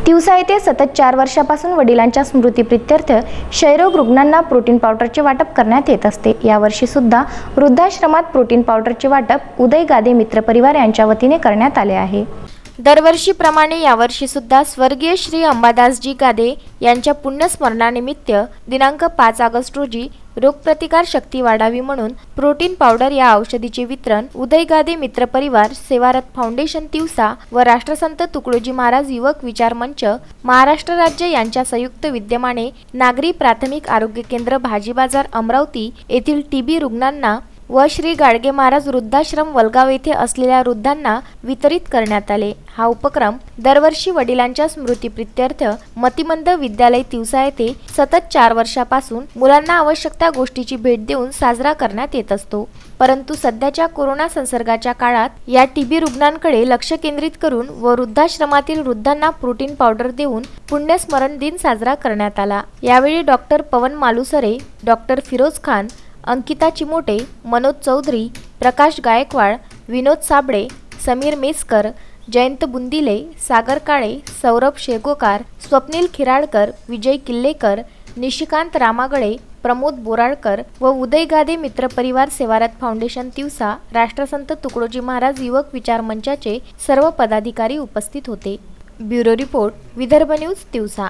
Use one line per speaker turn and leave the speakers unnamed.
तिवसा येथे सतत 4 वर्षापासून वडिलांच्या स्मृतीप्रित्यर्थ क्षयरोग रुग्णांना प्रोटीन पावडरचे वाटप करण्यात येत असते। यावर्षी सुद्धा वृद्धाश्रमात प्रोटीन पावडरचे वाटप उदय गादे मित्र परिवार यांच्या वतीने करण्यात आले आहे। दरवर्षीप्रमाणे यावर्षी सुद्धा स्वर्गीय श्री अंबादासजी गादे यांच्या पुण्यस्मरणानिमित्त दिनांक 5 ऑगस्ट रोजी रोगप्रतिकार शक्ती वाढावी म्हणून प्रोटीन पावडर या औषधीचे वितरण उदय गादे मित्र परिवार, सेवारत फाउंडेशन तिवसा व राष्ट्रसंत तुकडोजी महाराज युवक विचार मंच महाराष्ट्र राज्य यांच्या संयुक्त विद्यमाने नागरी प्राथमिक आरोग्य केंद्र भाजी बाजार अमरावती येथील टीबी रुग्णांना व श्री गाडगे महाराज वृद्धाश्रम वलगाव येथे असलेल्या वृद्धांना वितरित करण्यात आले। हा उपक्रम दरवर्षी वडिलांच्या स्मृतीप्रित्यर्थ मतिमंद विद्यालय तिवसा येथे सतत 4 वर्षापासून मुलांना आवश्यक त्या गोष्टीची भेट देऊन साजरा करण्यात येत असतो। परंतु सध्याच्या कोरोना संसर्गाच्या काळात या टीबी रुग्णांकडे लक्ष केंद्रित करून व वृद्धाश्रमातील वृद्धांना प्रोटीन पावडर देऊन पुण्यस्मरण दिन साजरा करण्यात आला। यावेळी डॉक्टर पवन मालुसरे, डॉक्टर फिरोज खान, अंकिता चिमोटे, मनोज चौधरी, प्रकाश गायकवाड, विनोद साबळे, समीर मेस्कर, जयंत बुंदिले, सागर काळे, सौरभ शेगोकार, स्वप्नील खिराडकर, विजय किल्लेकर, निशिकांत रामागळे, प्रमोद बोराळकर व उदय गादे मित्र परिवार सेवारत फाउंडेशन तिवसा राष्ट्रसंत तुकडोजी महाराज युवक विचार मंचाचे सर्व पदाधिकारी उपस्थित होते। Bureau report, Vidarbha news Tiwasa.